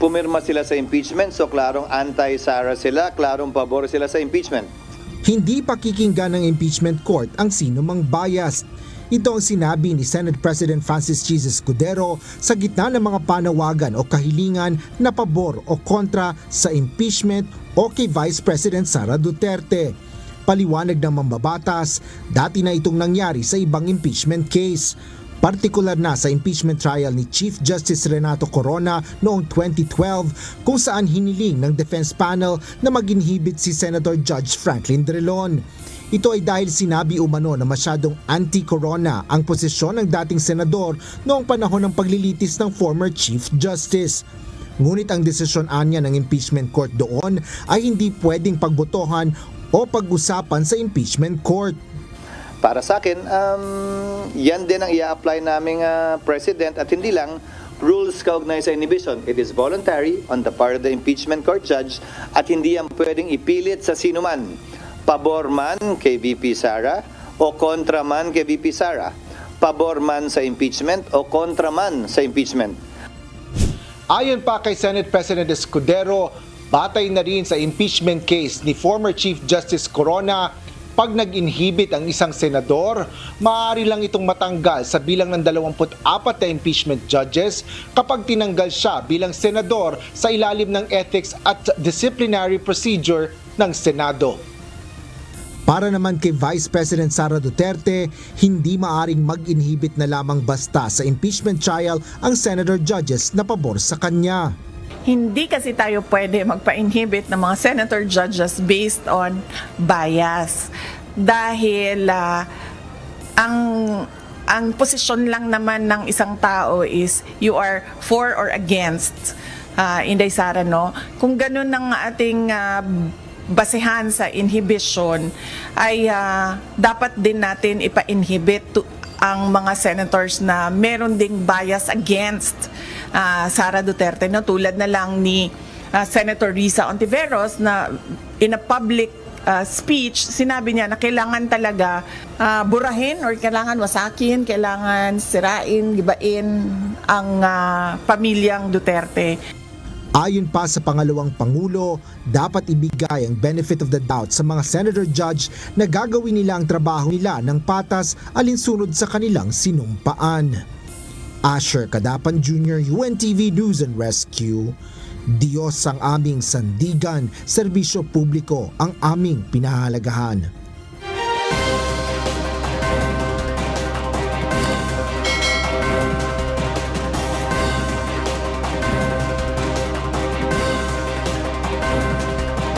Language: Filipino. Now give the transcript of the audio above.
pumirma sila sa impeachment, so klarong anti-Sara sila, klarong pabor sila sa impeachment. Hindi pakikinggan ng impeachment court ang sinumang biased. Ito ang sinabi ni Senate President Francis Chis Escudero sa gitna ng mga panawagan o kahilingan na pabor o kontra sa impeachment o kay Vice President Sara Duterte. Paliwanag ng mambabatas, dati na itong nangyari sa ibang impeachment case. Partikular na sa impeachment trial ni Chief Justice Renato Corona noong 2012 kung saan hiniling ng defense panel na mag-inhibit si Senator Judge Franklin Drilon. Ito ay dahil sinabi umano na masyadong anti-corona ang posisyon ng dating senador noong panahon ng paglilitis ng former Chief Justice. Ngunit ang desisyon anya ng impeachment court doon ay hindi pwedeng pagbotohan o pag-usapan sa impeachment court. Para sa akin, yan din ang i-apply naming president at hindi lang rules kaugnay sa inhibition. It is voluntary on the part of the impeachment court judge at hindi yan pwedeng ipilit sa sino man. Pabor man kay VP Sara o kontra man kay VP Sara. Pabor man sa impeachment o kontra man sa impeachment. Ayon pa kay Senate President Escudero, batay na rin sa impeachment case ni former Chief Justice Corona, pag nag-inhibit ang isang senador, maaari lang itong matanggal sa bilang ng 24 na impeachment judges kapag tinanggal siya bilang senador sa ilalim ng ethics at disciplinary procedure ng Senado. Para naman kay Vice President Sara Duterte, hindi maaring mag-inhibit na lamang basta sa impeachment trial ang senator judges na pabor sa kanya. Hindi kasi tayo pwede magpa-inhibit ng mga senator judges based on bias. Dahil ang posisyon lang naman ng isang tao is you are for or against Inday Sara, no? Kung ganun ang ating basehan sa inhibition, ay dapat din natin ipa-inhibit ang mga senators na meron ding bias against Sara Duterte, no? Tulad na lang ni Senator Risa Ontiveros na in a public speech, sinabi niya na kailangan talaga burahin or kailangan wasakin, kailangan sirain, gibain ang pamilyang Duterte. Ayon pa sa pangalawang Pangulo, dapat ibigay ang benefit of the doubt sa mga senator judge na gagawin nila ang trabaho nila ng patas alinsunod sa kanilang sinumpaan. Asher Cadapan Jr., UNTV News and Rescue. Diyos ang aming sandigan, serbisyo publiko ang aming pinahalagahan.